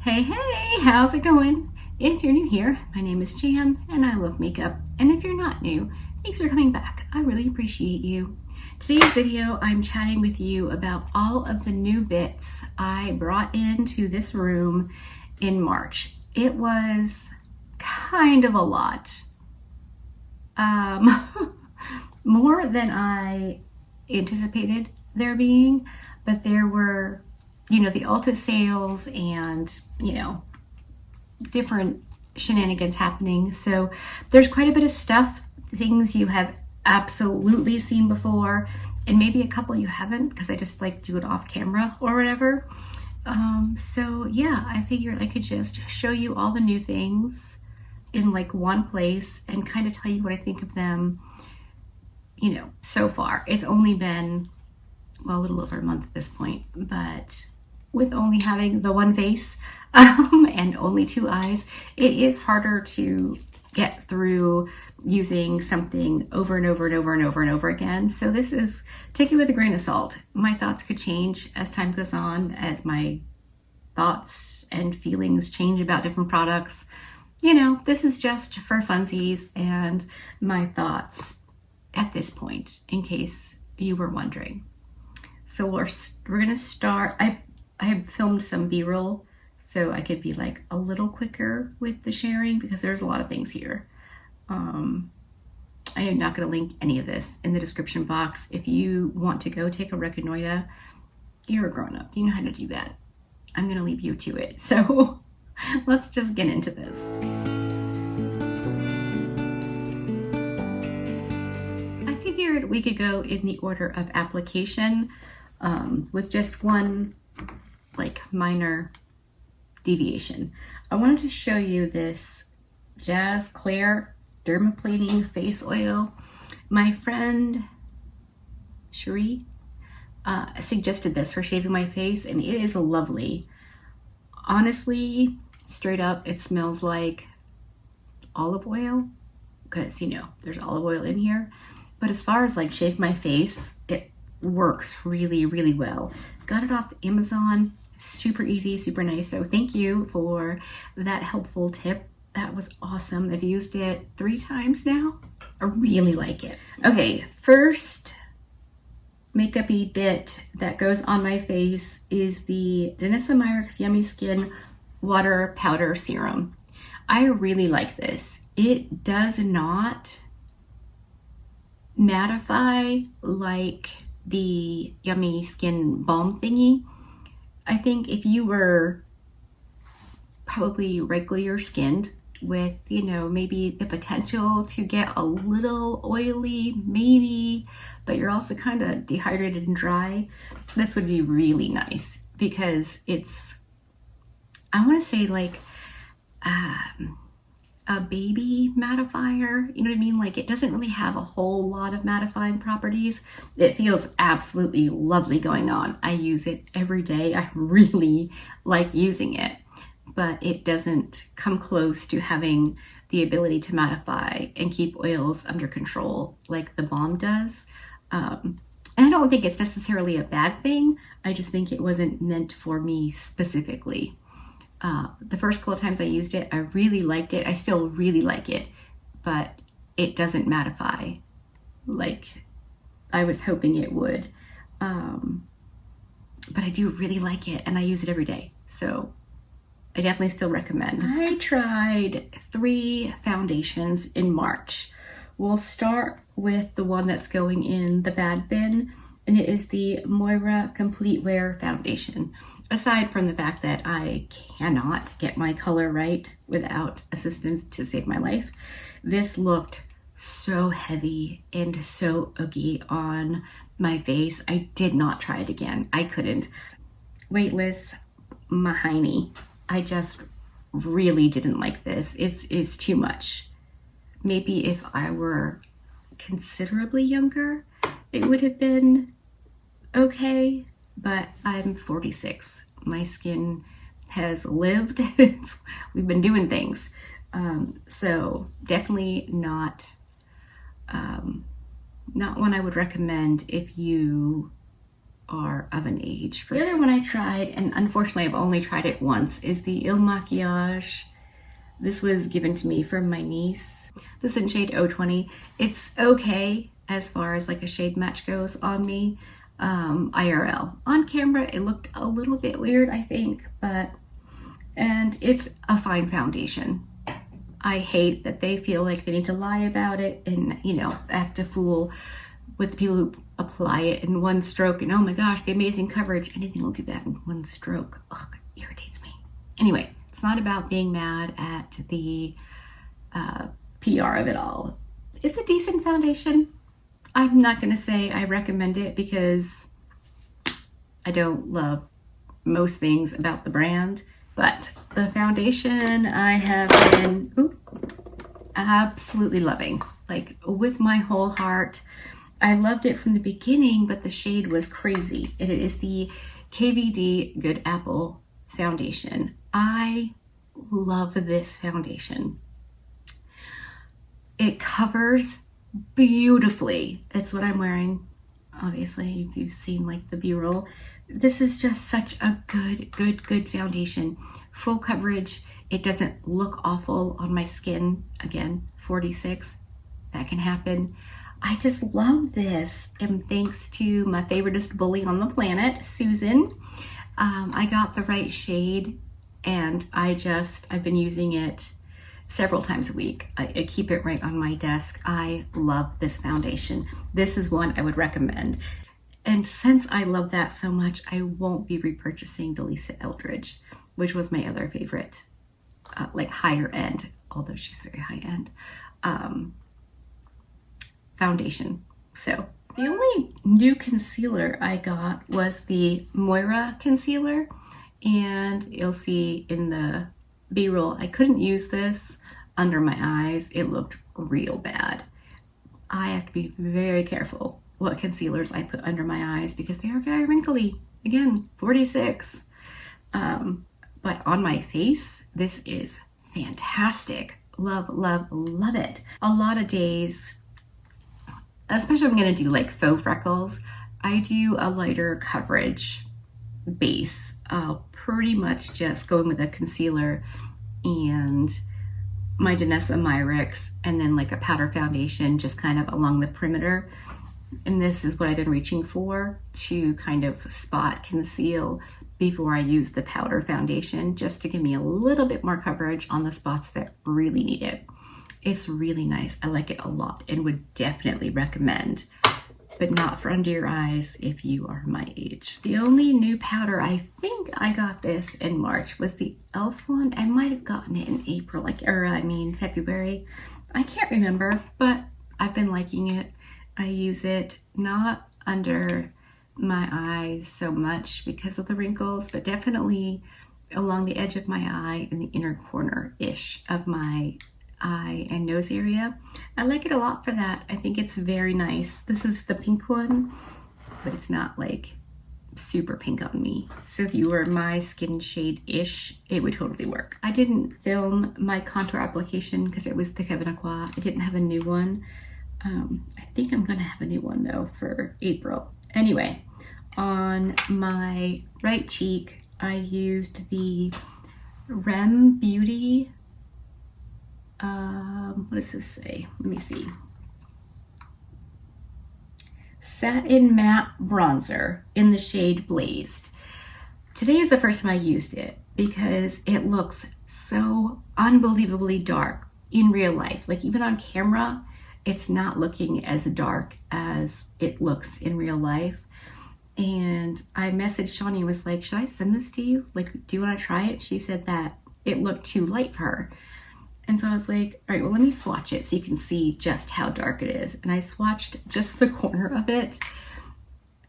Hey, hey, how's it going? If you're new here, my name is Jan and I love makeup. And if you're not new, thanks for coming back. I really appreciate you. Today's video, I'm chatting with you about all of the new bits I brought into this room in March. It was kind of a lot. More than I anticipated there being, but there were the Ulta sales and, different shenanigans happening. So there's quite a bit of stuff, things you have absolutely seen before, and maybe a couple you haven't, because I just like do it off camera or whatever. So yeah, I figured I could just show you all the new things in like one place and kind of tell you what I think of them, so far. It's only been, well, a little over a month at this point, but with only having the one face and only two eyes, it is harder to get through using something over and over and over and over and over again. So this is, take it with a grain of salt. My thoughts could change as time goes on, as my thoughts and feelings change about different products. This is just for funsies and my thoughts at this point, in case you were wondering. So we're gonna start. I filmed some B-roll so I could be like a little quicker with the sharing, because there's a lot of things here. I am not going to link any of this in the description box. If you want to go take a reconnoiter, you're a grown up, you know how to do that. I'm going to leave you to it. So let's just get into this. I figured we could go in the order of application, with just one like minor deviation. I wanted to show you this Jazz Claire dermaplaning face oil. My friend Cherie suggested this for shaving my face, and it is lovely. Honestly, straight up, it smells like olive oil, because there's olive oil in here. But as far as like shave my face, it works really, really well. Got it off Amazon. Super easy, super nice. So thank you for that helpful tip. That was awesome. I've used it 3 times now. I really like it. Okay, first makeup-y bit that goes on my face is the Danessa Myricks Yummy Skin Water Powder Serum. I really like this. It does not mattify like the Yummy Skin Balm thingy. I think if you were probably regular skinned with, maybe the potential to get a little oily, maybe, but you're also kind of dehydrated and dry, this would be really nice, because it's, I want to say like a baby mattifier, you know what I mean? Like, it doesn't really have a whole lot of mattifying properties. It feels absolutely lovely going on. I use it every day. I really like using it, but it doesn't come close to having the ability to mattify and keep oils under control like the balm does. And I don't think it's necessarily a bad thing. I just think it wasn't meant for me specifically. The first couple of times I used it, I really liked it. I still really like it, but it doesn't mattify like I was hoping it would. But I do really like it, and I use it every day. So I definitely still recommend. I tried 3 foundations in March. We'll start with the one that's going in the bad bin, and it is the Moira Complete Wear Foundation. Aside from the fact that I cannot get my color right without assistance to save my life, this looked so heavy and so ooky on my face. I did not try it again. I couldn't. Weightless Mahini. I just really didn't like this. It's too much. Maybe if I were considerably younger, it would have been okay. But I'm 46. My skin has lived. We've been doing things. So definitely not one I would recommend if you are of an age. The other one I tried, and unfortunately I've only tried it once, is the Il Maquillage. This was given to me from my niece. This is in shade 020. It's okay as far as like a shade match goes on me. IRL. On camera it looked a little bit weird, I think, and it's a fine foundation. I hate that they feel like they need to lie about it and, you know, act a fool with the people who apply it in one stroke and, oh my gosh, the amazing coverage. Anything will do that in one stroke. Ugh, it irritates me. Anyway, it's not about being mad at the PR of it all. It's a decent foundation. I'm not going to say I recommend it because I don't love most things about the brand, but the foundation I have been absolutely loving, like with my whole heart. I loved it from the beginning, but the shade was crazy. It is the KVD Good Apple foundation. I love this foundation. It covers beautifully. It's what I'm wearing. Obviously, if you've seen like the B-roll, this is just such a good foundation. Full coverage. It doesn't look awful on my skin. Again, 46, that can happen. I just love this, and thanks to my favoriteest bully on the planet, Susan, I got the right shade, and I've been using it several times a week. I keep it right on my desk. I love this foundation. This is one I would recommend. And since I love that so much, I won't be repurchasing the Lisa Eldridge, which was my other favorite, like higher end, although she's very high end, foundation. So the only new concealer I got was the Moira concealer, and you'll see in the B-roll, I couldn't use this under my eyes. It looked real bad. I have to be very careful what concealers I put under my eyes because they are very wrinkly. Again, 46. But on my face, this is fantastic. Love, love, love it. A lot of days, especially if I'm gonna do like faux freckles, I do a lighter coverage base. I'll pretty much just go in with a concealer and my Danessa Myricks, and then like a powder foundation just kind of along the perimeter. And this is what I've been reaching for, to kind of spot conceal before I use the powder foundation, just to give me a little bit more coverage on the spots that really need it. It's really nice. I like it a lot and would definitely recommend, but not for under your eyes if you are my age. The only new powder, I think I got this in March, was the e.l.f. one. I might have gotten it in April, February. I can't remember, but I've been liking it. I use it not under my eyes so much because of the wrinkles, but definitely along the edge of my eye in the inner corner-ish of my eye and nose area. I like it a lot for that. I think it's very nice. This is the pink one, but it's not like super pink on me. So if you were my skin shade-ish, it would totally work. I didn't film my contour application because it was the Quebecois. I didn't have a new one. I think I'm gonna have a new one though for April. Anyway, on my right cheek, I used the Rem Beauty, what does this say? Let me see. Satin Matte Bronzer in the shade Blazed. Today is the first time I used it because it looks so unbelievably dark in real life. Like even on camera, it's not looking as dark as it looks in real life. And I messaged Shawnee and was like, should I send this to you? Like, do you want to try it? She said that it looked too light for her. And so I was like, all right, well, let me swatch it so you can see just how dark it is. And I swatched just the corner of it.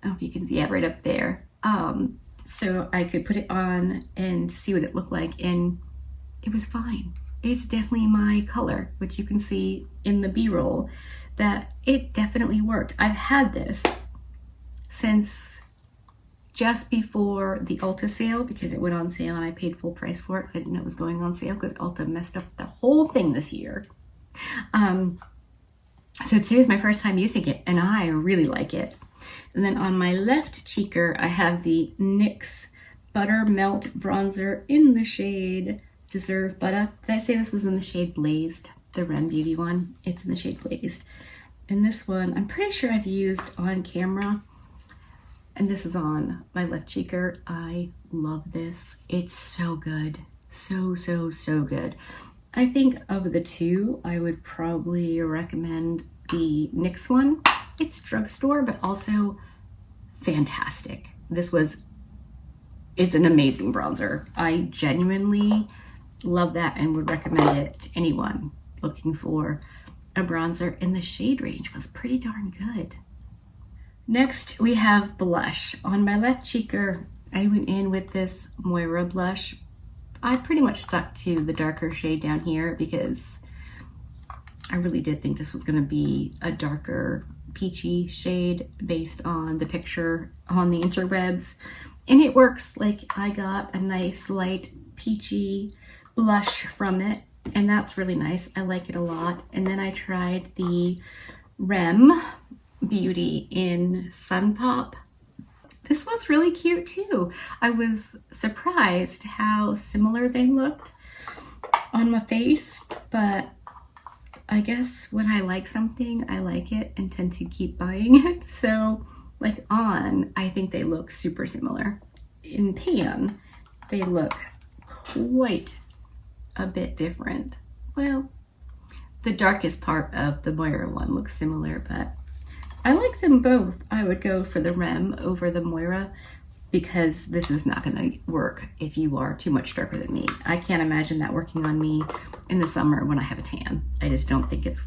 I hope you can see it right up there. So I could put it on and see what it looked like. And it was fine. It's definitely my color, which you can see in the B-roll, that it definitely worked. I've had this since just before the Ulta sale because it went on sale and I paid full price for it because I didn't know it was going on sale because Ulta messed up the whole thing this year. So today's my first time using it and I really like it. And then on my left cheeker, I have the NYX Butter Melt Bronzer in the shade Deserve Butter. Did I say this was in the shade Blazed? The Ren Beauty one. It's in the shade Blazed. And this one, I'm pretty sure I've used on camera. And this is on my left cheeker. I love this. It's so good. So, so, so good. I think of the two, I would probably recommend the NYX one. It's drugstore, but also fantastic. It's an amazing bronzer. I genuinely love that and would recommend it to anyone looking for a bronzer, and the shade range was pretty darn good. Next, we have blush. On my left cheeker, I went in with this Moira blush. I pretty much stuck to the darker shade down here because I really did think this was gonna be a darker peachy shade based on the picture on the interwebs. And it works. Like, I got a nice light peachy blush from it, and that's really nice. I like it a lot. And then I tried the Rem Beauty in Sun Pop. This was really cute too. I was surprised how similar they looked on my face, but I guess when I like something, I like it and tend to keep buying it. So like on, I think they look super similar. In pan, they look quite a bit different. Well, the darkest part of the Moira one looks similar, but I like them both. I would go for the Rem over the Moira because this is not gonna work if you are too much darker than me. I can't imagine that working on me in the summer when I have a tan. I just don't think it's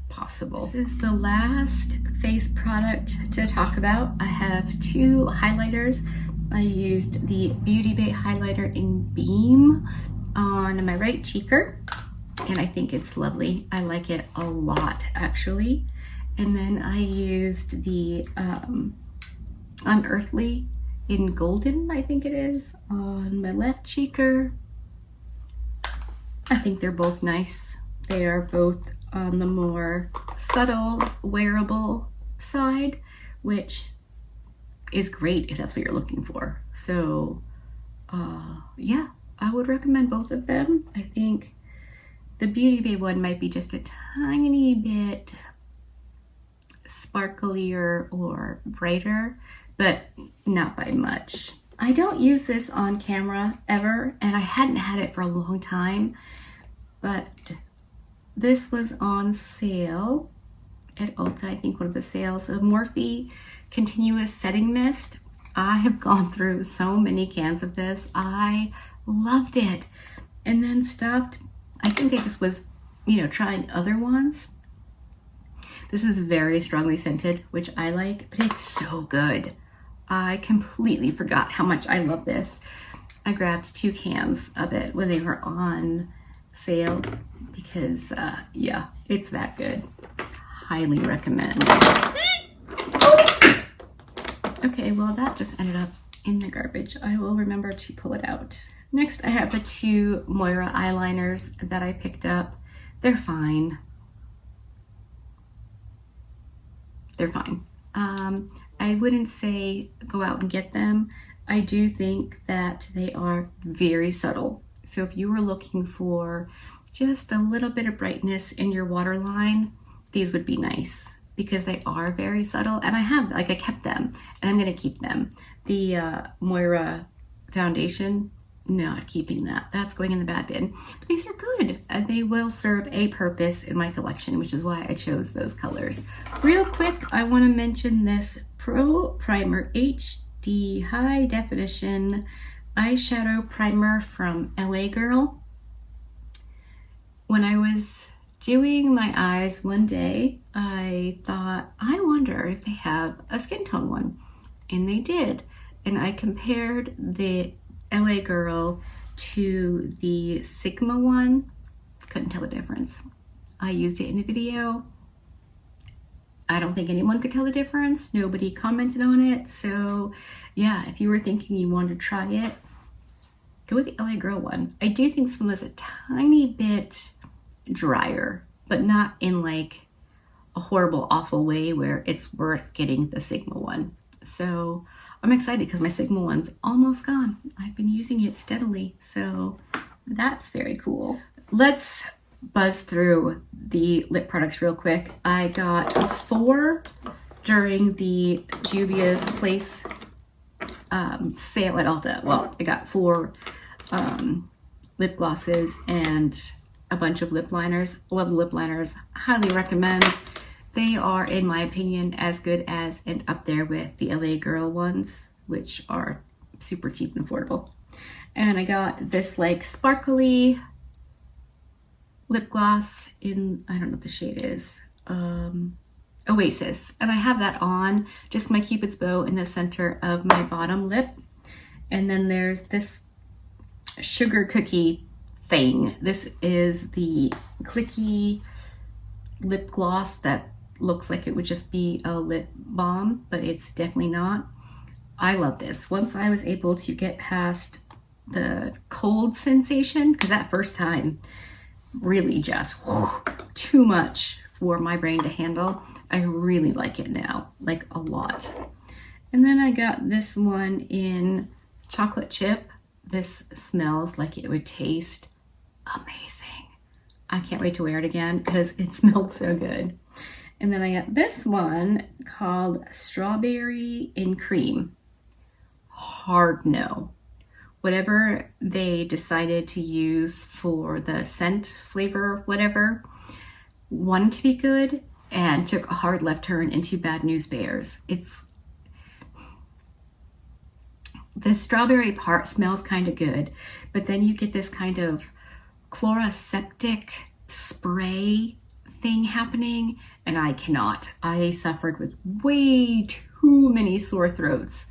possible. This is the last face product to talk about. I have two highlighters. I used the Beauty Bay highlighter in Beam on my right cheeker, and I think it's lovely. I like it a lot, actually. And then I used the Unearthly in Golden, I think it is, on my left cheeker. I think they're both nice. They are both on the more subtle, wearable side, which is great if that's what you're looking for. So yeah, I would recommend both of them. I think the Beauty Bay one might be just a tiny bit sparklier or brighter, but not by much. I don't use this on camera ever, and I hadn't had it for a long time, but this was on sale at Ulta, I think one of the sales, of Morphe Continuous Setting Mist. I have gone through so many cans of this. I loved it, and then stopped. I think I just was, trying other ones. This is very strongly scented, which I like, but it's so good. I completely forgot how much I love this. I grabbed 2 cans of it when they were on sale because, yeah, it's that good. Highly recommend. Okay, well, that just ended up in the garbage. I will remember to pull it out. Next, I have the 2 Moira eyeliners that I picked up. They're fine. They're fine. I wouldn't say go out and get them. I do think that they are very subtle. So if you were looking for just a little bit of brightness in your waterline, these would be nice because they are very subtle. And I kept them and I'm gonna keep them. The Moira foundation, not keeping that. That's going in the bad bin. But these are good. They will serve a purpose in my collection, which is why I chose those colors. Real quick, I want to mention this Pro Primer HD High Definition Eyeshadow Primer from LA Girl. When I was doing my eyes one day, I thought, I wonder if they have a skin tone one. And they did. And I compared the LA Girl to the Sigma one. Couldn't tell the difference. I used it in a video. I don't think anyone could tell the difference. Nobody commented on it. So yeah, if you were thinking you wanted to try it, go with the LA Girl one. I do think this one was a tiny bit drier, but not in like, a horrible, awful way where it's worth getting the Sigma one. So I'm excited because my Sigma one's almost gone. I've been using it steadily, so that's very cool. Let's buzz through the lip products real quick. I got 4 during the Juvia's Place sale at Ulta. Well, I got 4 lip glosses and a bunch of lip liners. Love the lip liners. Highly recommend. They are, in my opinion, as good as and up there with the LA Girl ones, which are super cheap and affordable. And I got this like sparkly lip gloss in, I don't know what the shade is, Oasis. And I have that on, just my Cupid's bow in the center of my bottom lip. And then there's this sugar cookie thing. This is the clicky lip gloss that looks like it would just be a lip balm, but it's definitely not. I love this. Once I was able to get past the cold sensation, because that first time really just too much for my brain to handle, I really like it now, like a lot. And then I got this one in chocolate chip. This smells like it would taste amazing. I can't wait to wear it again because it smelled so good. And then I got this one called Strawberry and Cream. Hard no. Whatever they decided to use for the scent flavor, whatever, wanted to be good and took a hard left turn into Bad News Bears. The strawberry part smells kind of good, but then you get this kind of chloroseptic spray thing happening, and I cannot. I suffered with way too many sore throats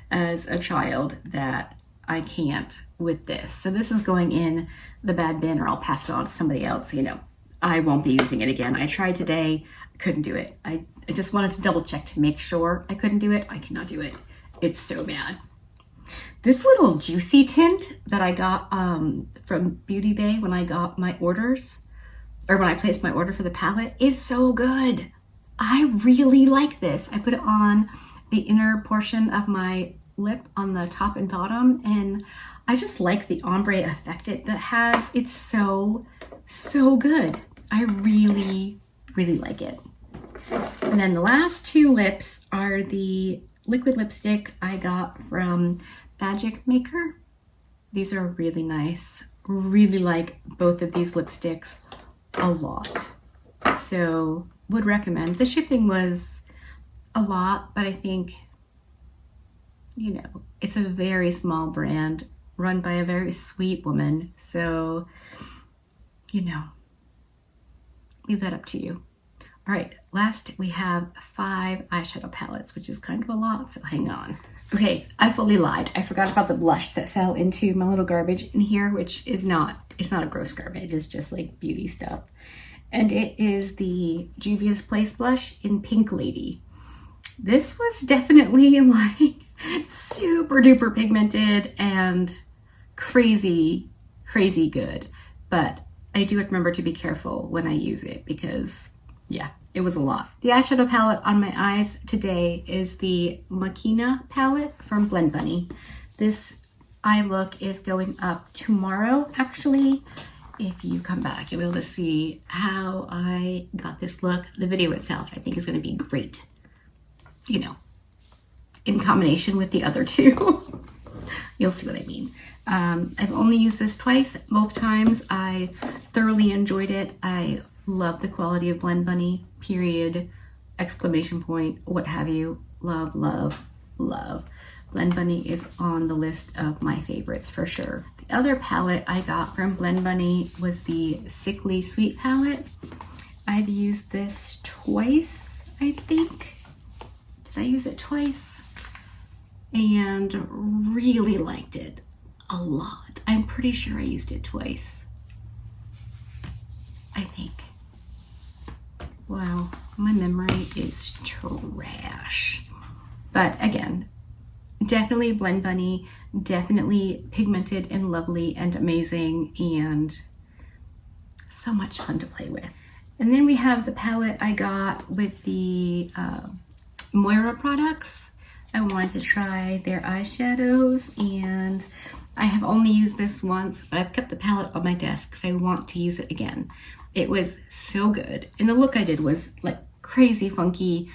as a child that I can't with this. So this is going in the bad bin, or I'll pass it on to somebody else. You know, I won't be using it again. I tried today, couldn't do it. I just wanted to double check to make sure I couldn't do it. I cannot do it. It's so bad. This little juicy tint that I got from Beauty Bay when I got my orders, or when I placed my order for the palette, is so good. I really like this. I put it on the inner portion of my lip on the top and bottom, and I just like the ombre effect it has. It's so good. I really like it. And then the last 2 lips are the liquid lipstick I got from Magic Maker. These are really nice. Really like both of these lipsticks a lot. So would recommend. The shipping was a lot, but I think, you know, it's a very small brand run by a very sweet woman. So, you know, leave that up to you. All right, last we have 5 eyeshadow palettes, which is kind of a lot, so hang on. Okay, I fully lied. I forgot about the blush that fell into my little garbage in here, which is it's not a gross garbage, it's just like beauty stuff. And it is the Juvia's Place blush in Pink Lady. This was definitely like super duper pigmented and crazy good. But I do remember to be careful when I use it because, yeah, it was a lot. The eyeshadow palette on my eyes today is the Makina palette from Blend Bunny. This eye look is going up tomorrow, actually. If you come back, you'll be able to see how I got this look. The video itself, I think, is going to be great, you know, in combination with the other 2. You'll see what I mean. I've only used this twice. Both times I thoroughly enjoyed it. I love the quality of Blend Bunny, period, exclamation point, what have you. Love, love, love. Blend Bunny is on the list of my favorites for sure. The other palette I got from Blend Bunny was the Sickly Sweet palette. I've used this twice, I think. Did I use it twice? And really liked it a lot. I'm pretty sure I used it twice. I think. Wow, my memory is trash. But again, definitely Blend Bunny, definitely pigmented and lovely and amazing and so much fun to play with. And then we have the palette I got with the Moira products. I wanted to try their eyeshadows, and I have only used this once, but I've kept the palette on my desk because I want to use it again. It was so good. And the look I did was like crazy funky,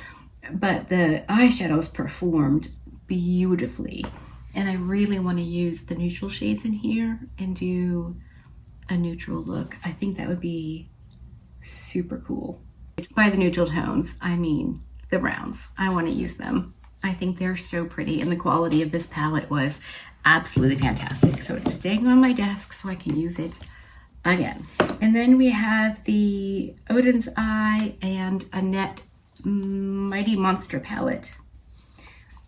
but the eyeshadows performed beautifully. And I really want to use the neutral shades in here and do a neutral look. I think that would be super cool. By the neutral tones, I mean the browns. I want to use them. I think they're so pretty, and the quality of this palette was absolutely fantastic. So it's staying on my desk so I can use it again. And then we have the Odin's Eye and Annette Mighty Monster palette.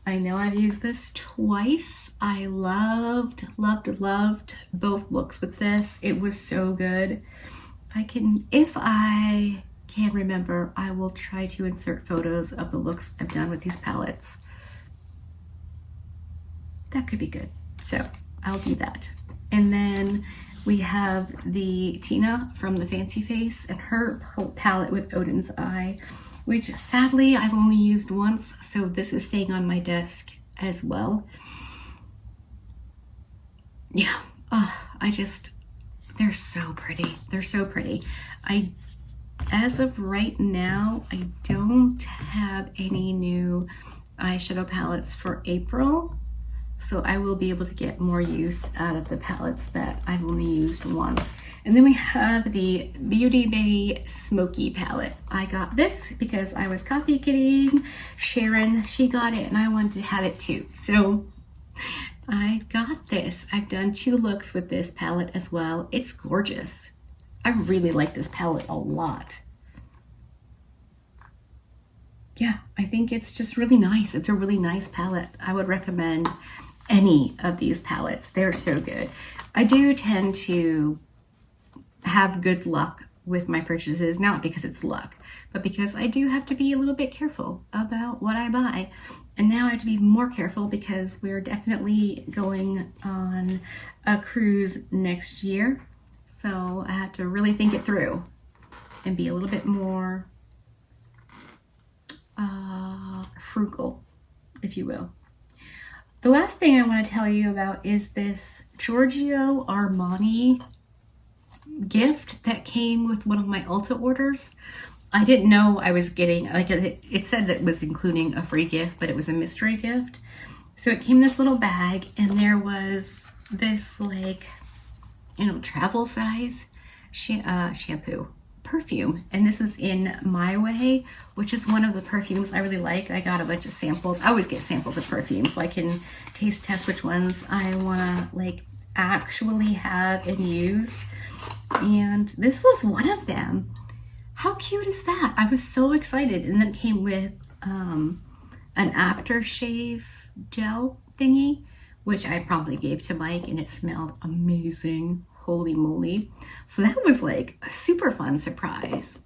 I know I've used this twice. I loved both looks with this. It was so good. If I can remember, I will try to insert photos of the looks I've done with these palettes. That could be good. So I'll do that. And then we have the Tina from the Fancy Face and her palette with Odin's Eye, which sadly I've only used once, so this is staying on my desk as well. Yeah, they're so pretty. They're so pretty. As of right now, I don't have any new eyeshadow palettes for April, so I will be able to get more use out of the palettes that I've only used once. And then we have the Beauty Bay Smoky palette. I got this because I was copy kittying Sharon. She got it and I wanted to have it too. So I got this. I've done 2 looks with this palette as well. It's gorgeous. I really like this palette a lot. Yeah, I think it's just really nice. It's a really nice palette. I would recommend any of these palettes. They're so good. I do tend to have good luck with my purchases, not because it's luck, but because I do have to be a little bit careful about what I buy. And now I have to be more careful because we're definitely going on a cruise next year. So I have to really think it through and be a little bit more frugal, if you will. The last thing I want to tell you about is this Giorgio Armani gift that came with one of my Ulta orders. I didn't know I was getting, like, it said that it was including a free gift, but it was a mystery gift. So it came in this little bag, and there was this, like, you know, travel size shampoo, perfume. And this is in My Way, which is one of the perfumes I really like. I got a bunch of samples. I always get samples of perfume so I can taste test which ones I want to, like, actually have and use. And this was one of them. How cute is that? I was so excited. And then it came with an aftershave gel thingy, which I probably gave to Mike, and it smelled amazing. Holy moly. So that was like a super fun surprise.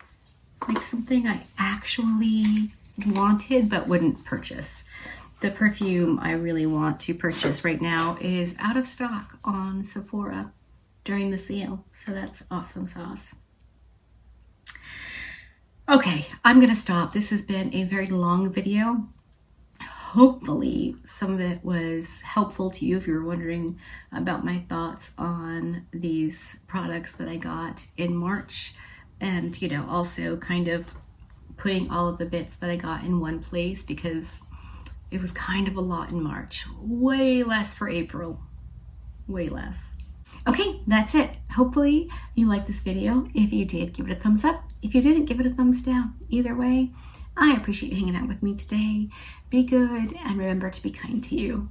Like something I actually wanted but wouldn't purchase. The perfume I really want to purchase right now is out of stock on Sephora during the sale. So that's awesome sauce. Okay, I'm gonna stop. This has been a very long video. Hopefully some of it was helpful to you if you were wondering about my thoughts on these products that I got in March, and, you know, also kind of putting all of the bits that I got in one place because it was kind of a lot in March. Way less for April. Way less. Okay, that's it. Hopefully you liked this video. If you did, give it a thumbs up. If you didn't, give it a thumbs down. Either way, I appreciate you hanging out with me today. Be good and remember to be kind to you.